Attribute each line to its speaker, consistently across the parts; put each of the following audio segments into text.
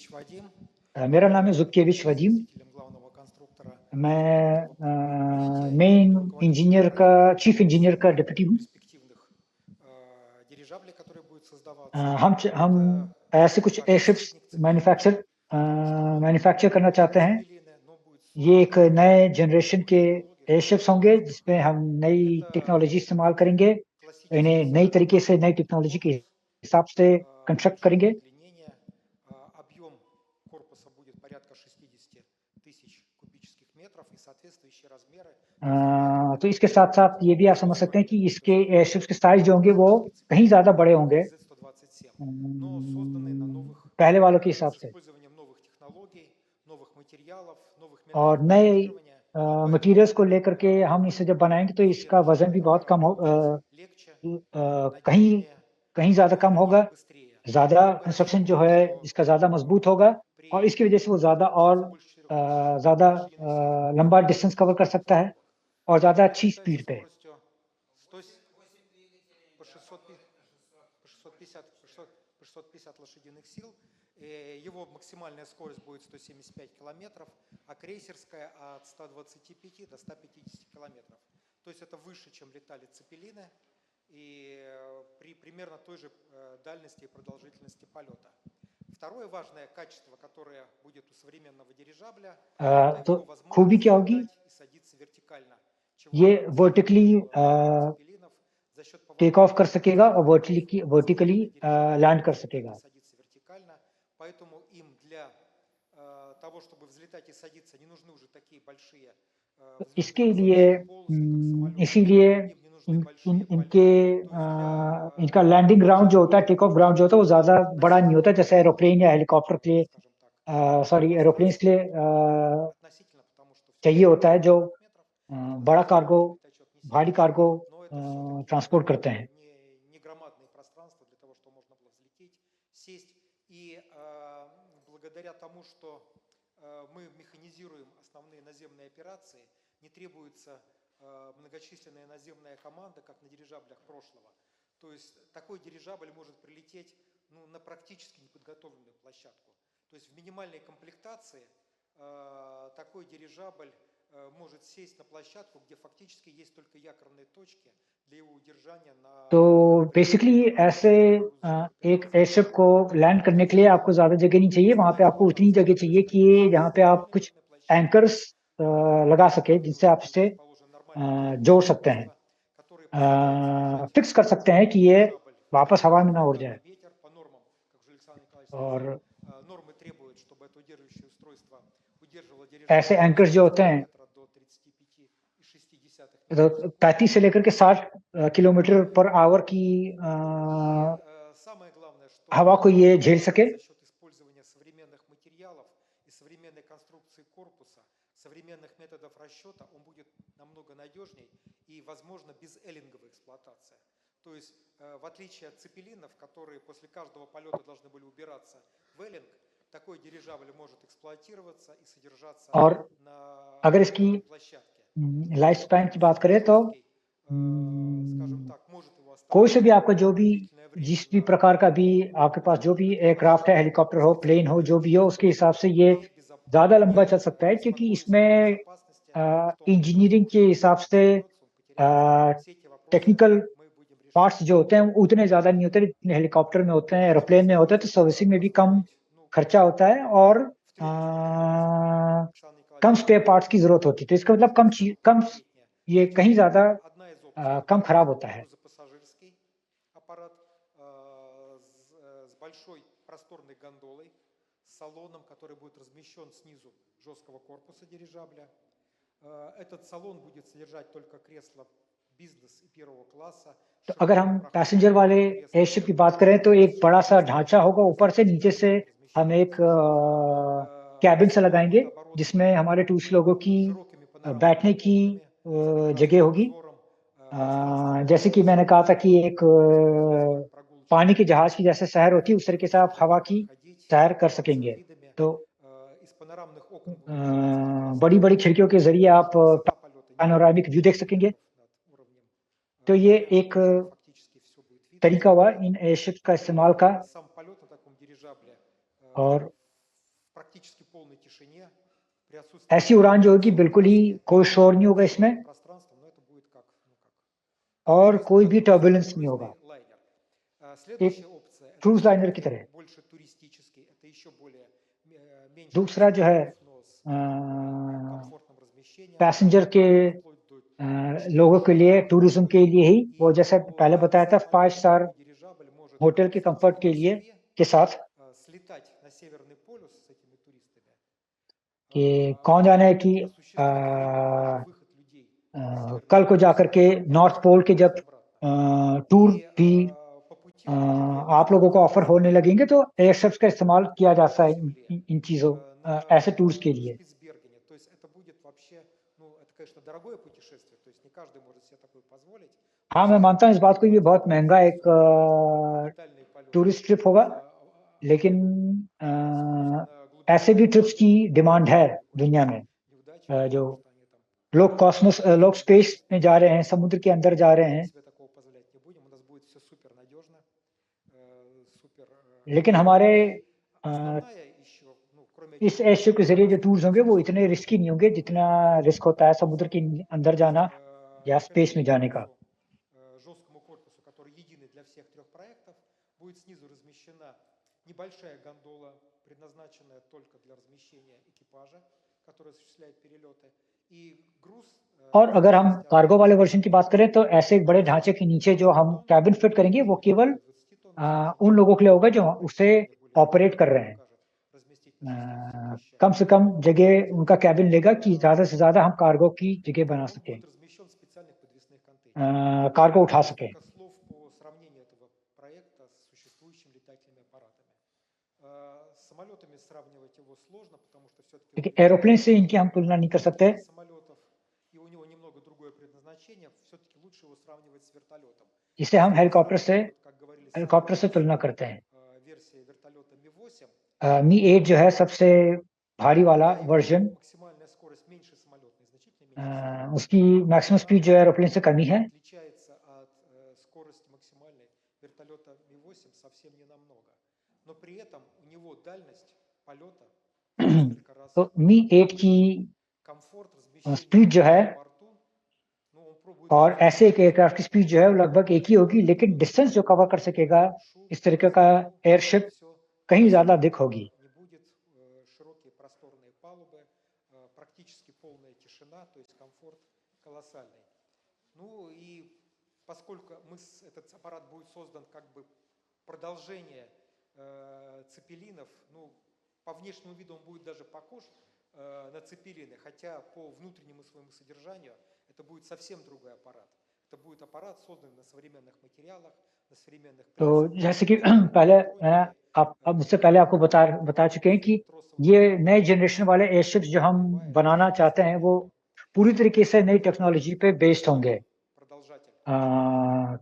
Speaker 1: मेरा नाम है जुत्केविच वदीम। मैं मेन इंजीनियर का चीफ इंजीनियर का डिप्टी हूँ। हम ऐसे कुछ एयरशिप्स मैन्युफैक्चर करना चाहते हैं। ये एक नए जनरेशन के एयरशिप्स होंगे जिसमें हम नई टेक्नोलॉजी इस्तेमाल करेंगे, इन्हें नई तरीके से नई टेक्नोलॉजी के हिसाब से कंस्ट्रक्ट करेंगे। तो इसके साथ साथ ये भी आप समझ सकते हैं कि इसके एयरशिप्स के साइज जो होंगे वो कहीं ज्यादा बड़े होंगे पहले वालों के हिसाब से, और नए मटेरियल्स को लेकर के हम इसे जब बनाएंगे तो इसका वजन भी बहुत कम हो, कहीं कहीं ज्यादा कम होगा। ज्यादा कंस्ट्रक्शन जो है इसका ज्यादा मजबूत होगा और इसकी वजह से वो ज्यादा लंबा डिस्टेंस कवर कर सकता है और ज्यादा अच्छी स्पीड पे।
Speaker 2: Его максимальная скорость будет 175 километров, а крейсерская от 125 до 150 километров. То есть это выше, чем летали цепелины, и при примерно той же дальности и продолжительности полета. Второе важное качество, которое будет у современного дирижабля, это его возможность летать и садиться вертикально.
Speaker 1: ये वर्टिकली टेक ऑफ कर सकेगा और वर्टिकली लैंड कर सकेगा।
Speaker 2: Поэтому им для того, чтобы взлетать и садиться, не нужны уже такие большие
Speaker 1: इसके लिए इसीलिए इनका लैंडिंग ग्राउंड जो होता है, टेक ऑफ ग्राउंड जो होता है, वो ज्यादा बड़ा नहीं होता जैसे एरोप्लेन या हेलीकॉप्टर के लिए, एरोप्लेन के लिए चाहिए होता है, जो बड़ा कार्गो, भारी कार्गो ट्रांसपोर्ट करते हैं।
Speaker 2: Благодаря тому, что мы механизируем основные наземные операции, не требуется многочисленная наземная команда, как на дирижаблях прошлого. То есть такой дирижабль может прилететь на практически неподготовленную площадку. То есть в минимальной комплектации такой дирижабль может сесть на площадку, где фактически есть только якорные точки для его удержания на...
Speaker 1: तो बेसिकली ऐसे एक एयरशिप को लैंड करने के लिए आपको ज्यादा जगह नहीं चाहिए, वहां पे आपको उतनी जगह चाहिए कि जहाँ पे आप कुछ एंकर्स लगा सके जिनसे आप इसे जोड़ सकते हैं, फिक्स कर सकते हैं कि ये वापस हवा में ना उड़ जाए। और ऐसे एंकर्स जो होते हैं तो 35 से लेकर के 60 किलोमीटर पर आवर की हवा को ये झेल सके।
Speaker 2: современных методов расчета он будет намного надежнее и, возможно, без эллинговой эксплуатации. То есть, в отличие от цепелинов, которые после каждого полета должны были убираться в эллинг, такой дирижабль может эксплуатироваться и содержаться на площадке.
Speaker 1: लाइफ स्पैन की बात करें तो कोई से भी आपका जो भी जिस भी प्रकार का भी आपके पास जो भी एयरक्राफ्ट है, हेलीकॉप्टर हो, प्लेन हो, जो भी हो, उसके हिसाब से ये ज्यादा लंबा चल सकता है क्योंकि इसमें इंजीनियरिंग के हिसाब से टेक्निकल पार्ट्स जो होते हैं उतने ज्यादा नहीं होते जितने हेलीकॉप्टर में होते हैं, एरोप्लेन में होते हैं। तो सर्विसिंग में भी कम खर्चा होता है और कम स्पेयर पार्ट्स की जरूरत होती है। तो इसका मतलब कम ये कहीं ज्यादा कम खराब होता है।
Speaker 2: Салоном, который будет размещен снизу жесткого корпуса дирижабля. Этот салон будет содержать только кресла бизнес и первого класса.
Speaker 1: तो अगर हम पैसेंजर वाले एयरशिप की बात करें तो एक बड़ा सा ढांचा होगा, ऊपर से नीचे से हम एक कैबिन से लगाएंगे जिसमें हमारे टूरिस्ट लोगों की बैठने की जगह होगी। जैसे कि मैंने कहा था कि एक पानी के जहाज की जैसे सैर होती है उस तरीके से आप हवा की सैर कर सकेंगे। तो बड़ी बड़ी खिड़कियों के जरिए आप पैनोरामिक व्यू देख सकेंगे। तो ये एक तरीका हुआ इन एयरशिप का इस्तेमाल का। और
Speaker 2: практически полной тишине, при отсутствии
Speaker 1: ऐसी उड़ान जो होगी बिल्कुल ही कोई शोर नहीं होगा इसमें
Speaker 2: пространства, но это будет как
Speaker 1: और कोई भी
Speaker 2: круизный
Speaker 1: टर्बुलेंस नहीं होगा,
Speaker 2: лайнер.
Speaker 1: एक
Speaker 2: Следующая опция это
Speaker 1: क्रूज लाइनर की
Speaker 2: все-таки
Speaker 1: तरह।
Speaker 2: больше туристический, это еще более меньше
Speaker 1: दूसरा जो है
Speaker 2: пассажиров, но с комфортным размещением,
Speaker 1: पैसेंजर के
Speaker 2: вплоть до
Speaker 1: लोगों के लिए, टूरिज्म के लिए ही, वो जैसे
Speaker 2: по
Speaker 1: पहले बताया था, 5
Speaker 2: самолету
Speaker 1: स्टार
Speaker 2: дирижабль может
Speaker 1: होटल के कंफर्ट
Speaker 2: в
Speaker 1: के लिए
Speaker 2: Москве
Speaker 1: के साथ
Speaker 2: слетать на Северный полюс с этими туристами,
Speaker 1: कि कौन जाने कि
Speaker 2: осуществить выход людей на Северный
Speaker 1: कल को
Speaker 2: полюс
Speaker 1: जाकर के नॉर्थ पोल के जब
Speaker 2: обратно.
Speaker 1: टूर
Speaker 2: И
Speaker 1: भी
Speaker 2: по пути мы можем
Speaker 1: आप लोगों को ऑफर होने लगेंगे तो एयरशिप्स का इस्तेमाल किया जा सकता है इन चीज़ों ऐसे टूर्स के लिए।
Speaker 2: Шпицбергене. То есть это будет вообще, ну, это, конечно, дорогое путешествие, то есть не каждый может себе такое позволить.
Speaker 1: हाँ, मैं मानता हूँ इस बात को, ये बहुत महंगा एक
Speaker 2: Орбитальные полеты.
Speaker 1: टूरिस्ट ट्रिप होगा, लेकिन ऐसे भी ट्रिप्स की डिमांड है दुनिया में,
Speaker 2: Неудачи,
Speaker 1: जो
Speaker 2: потому что они там
Speaker 1: लोग कॉस्मोस लोग स्पेस में जा रहे हैं, समुद्र के अंदर जा रहे हैं,
Speaker 2: себе такого позволять не будем. У нас будет все супер надежно, супер.
Speaker 1: लेकिन हमारे
Speaker 2: Основная еще, ну, кроме
Speaker 1: इस एयरशिप के जरिए जो टूर्स होंगे वो इतने रिस्की नहीं होंगे जितना रिस्क होता है समुद्र के अंदर जाना या स्पेस में जाने का।
Speaker 2: жесткому корпусу, который единый для всех трех проектов, будет снизу размещена небольшая гондола, предназначенная только для размещения экипажа, который осуществляет перелеты, и груз.
Speaker 1: और अगर हम कार्गो वाले वर्जन की बात करें तो ऐसे एक बड़े ढांचे के नीचे जो हम कैबिन फिट करेंगे वो केवल उन लोगों के लिए होगा जो उसे ऑपरेट कर रहे हैं। कम से कम जगह उनका कैबिन लेगा कि ज्यादा से ज्यादा हम कार्गो की जगह बना सकें, कार्गो उठा सकें।
Speaker 2: Слов по сравнению этого проекта с существующими летательными аппаратами. С самолетами сравнивать его сложно, потому что все-таки
Speaker 1: एरोप्लेन से इनकी हम तुलना नहीं कर सकते,
Speaker 2: самолетов, и у него немного другое предназначение, все-таки лучше его сравнивать с вертолетом.
Speaker 1: इसे हम हेलीकॉप्टर
Speaker 2: Как говорили,
Speaker 1: से तुलना करते हैं।
Speaker 2: версия вертолета Ми-8,
Speaker 1: मी 8 जो है सबसे भारी वाला वर्जन,
Speaker 2: максимальная скорость меньше самолетной, значительно меньше.
Speaker 1: उसकी मैक्सिमम स्पीड जो है एरोप्लेन से कम ही है,
Speaker 2: Отличается от скорости максимальной вертолета Ми-8 совсем не намного. Но при этом у него дальность полета в несколько раз
Speaker 1: तो मी 8 की
Speaker 2: комфорт размещения
Speaker 1: स्पीड जो है
Speaker 2: на борту, ну, он пробует
Speaker 1: और ऐसे एक एयरक्राफ्ट की स्पीड जो है वो लगभग एक ही होगी, लेकिन डिस्टेंस जो कवर कर सकेगा इस तरीके का एयरशिप कहीं ज्यादा अधिक होगी।
Speaker 2: не будет широкие просторные палубы, практически полная тишина, то есть комфорт колоссальный. Ну и поскольку этот аппарат будет создан как бы продолжение цепелинов, ну, по внешнему виду он будет даже похож на цепелины, хотя по внутреннему своему содержанию это будет совсем другой аппарат. Это будет аппарат, созданный на современных материалах, на современных
Speaker 1: तो
Speaker 2: принципах.
Speaker 1: जैसे कि पहले आप मुझसे पहले आपको बता चुके हैं कि ये नए जनरेशन वाले एयरशिप्स जो हम बनाना चाहते हैं वो पूरी तरीके से नई टेक्नोलॉजी पे बेस्ड होंगे।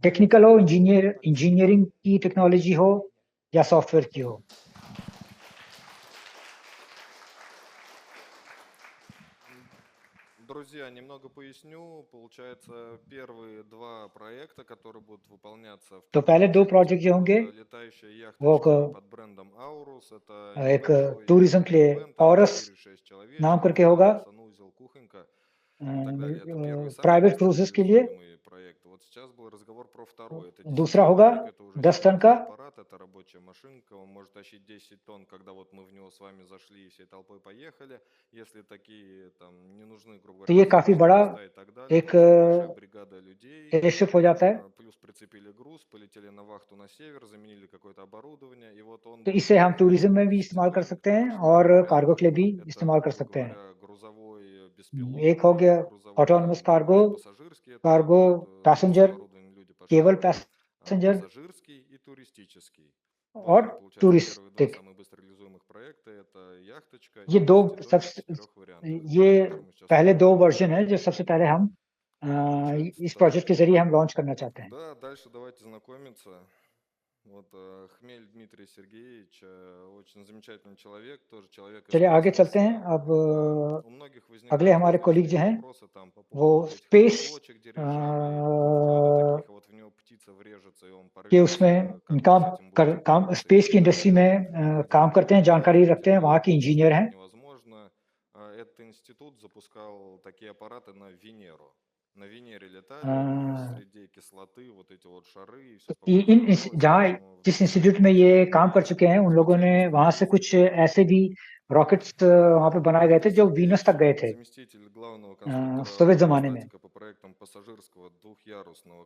Speaker 1: टेक्निकल हो, इंजीनियरिंग की टेक्नोलॉजी हो या सॉफ्टवेयर की हो।
Speaker 3: Друзья, немного поясню. Получается, первые два проекта, которые будут выполняться в
Speaker 1: तो पहले दो प्रोजेक्ट जो होंगे
Speaker 3: летающая
Speaker 1: वो
Speaker 3: яхточка под брендом Aurus, это
Speaker 1: एक
Speaker 3: небольшой
Speaker 1: टूरिज्म के लिए
Speaker 3: ивент, там
Speaker 1: औरस
Speaker 3: 4-6
Speaker 1: नाम
Speaker 3: человечков,
Speaker 1: करके होगा,
Speaker 3: санузел, кухонька и так далее. Это первый, самый
Speaker 1: प्राइवेट
Speaker 3: быстро
Speaker 1: क्रूजेस के लिए।
Speaker 3: реализуемый проект. Вот сейчас был разговор про второй. Это
Speaker 1: दूसरा होगा
Speaker 3: 10-тонник, это уже
Speaker 1: 10 टन का,
Speaker 3: серьезный аппарат, это рабочая машинка, он может тащить 10 тонн, когда вот мы в него с вами зашли и всей толпой поехали. Если такие там не нужны, грубо
Speaker 1: तो
Speaker 3: говоря,
Speaker 1: ये काफी बड़ा
Speaker 3: места и так далее,
Speaker 1: एक
Speaker 3: то очень большая бригада людей,
Speaker 1: एयरशिप हो जाता है।
Speaker 3: плюс прицепили груз, полетели на вахту на север, заменили какое-то оборудование, и вот он
Speaker 1: तो
Speaker 3: будет
Speaker 1: इसे हम टूरिज्म में भी
Speaker 3: в
Speaker 1: इस्तेमाल कर
Speaker 3: цепленных
Speaker 1: सकते हैं
Speaker 3: такой
Speaker 1: और
Speaker 3: сложный
Speaker 1: कार्गो
Speaker 3: вариант.
Speaker 1: के लिए भी
Speaker 3: Это,
Speaker 1: इस्तेमाल कर
Speaker 3: грубо
Speaker 1: सकते हैं।
Speaker 3: говоря, грузовой
Speaker 1: एक
Speaker 3: беспилотный,
Speaker 1: हो गया
Speaker 3: грузовой
Speaker 1: ऑटोनोमस कार्गो,
Speaker 3: пассажирский, это
Speaker 1: कार्गो
Speaker 3: вот
Speaker 1: पैसेंजर,
Speaker 3: оборудованные люди пошли,
Speaker 1: केवल पैसेंजर
Speaker 3: пассажирский и туристический. Вот
Speaker 1: और
Speaker 3: они, получается, первые два
Speaker 1: टूरिस्टिक।
Speaker 3: самые быстро реализуемых проекта, это яхточка
Speaker 1: ये
Speaker 3: и
Speaker 1: दो
Speaker 3: 10-тонник из 4 вариантов,
Speaker 1: ये
Speaker 3: которые мы сейчас
Speaker 1: पहले दो
Speaker 3: показываем.
Speaker 1: वर्जन है जो सबसे पहले हम
Speaker 3: Получается
Speaker 1: इस
Speaker 3: так.
Speaker 1: प्रोजेक्ट के जरिए हम लॉन्च करना चाहते हैं।
Speaker 3: Да, дальше давайте знакомиться. Вот Хмель Дмитрий Сергеевич, очень замечательный человек, тоже человек из
Speaker 1: चलिए आगे चलते हैं।
Speaker 3: космоса.
Speaker 1: अब
Speaker 3: У многих
Speaker 1: अगले
Speaker 3: возникают
Speaker 1: हमारे कोलीग जो
Speaker 3: различные
Speaker 1: हैं
Speaker 3: вопросы там по
Speaker 1: वो
Speaker 3: поводу вот этих вот
Speaker 1: स्पेस
Speaker 3: точек дирижабля или поводу таких, вот в него птица врежется и он
Speaker 1: के
Speaker 3: порвется,
Speaker 1: उसमें
Speaker 3: как вы с этим будете
Speaker 1: काम
Speaker 3: бороться и
Speaker 1: स्पेस
Speaker 3: так
Speaker 1: की इंडस्ट्री
Speaker 3: далее.
Speaker 1: में
Speaker 3: Один
Speaker 1: काम करते हैं,
Speaker 3: из
Speaker 1: जानकारी
Speaker 3: ответить
Speaker 1: रखते हैं,
Speaker 3: на
Speaker 1: वहाँ के
Speaker 3: вопрос
Speaker 1: इंजीनियर हैं।
Speaker 3: невозможно. Этот институт запускал такие аппараты на Венеру. На Венере летали среди кислоты, вот эти вот шары и все
Speaker 1: इन
Speaker 3: строилось.
Speaker 1: जहाँ
Speaker 3: Поэтому
Speaker 1: जिस इंस्टीट्यूट में ये काम कर चुके हैं, उन लोगों ने
Speaker 3: специалисты
Speaker 1: वहाँ से
Speaker 3: по
Speaker 1: कुछ
Speaker 3: Венере.
Speaker 1: ऐसे भी रॉकेट्स वहाँ पे बनाए गए थे जो
Speaker 3: Дмитрий
Speaker 1: वीनस तक
Speaker 3: Сергеевич,
Speaker 1: गए थे
Speaker 3: заместитель главного конструктора
Speaker 1: सोवियत जमाने में।
Speaker 3: аэростатика по проектам пассажирского двухъярусного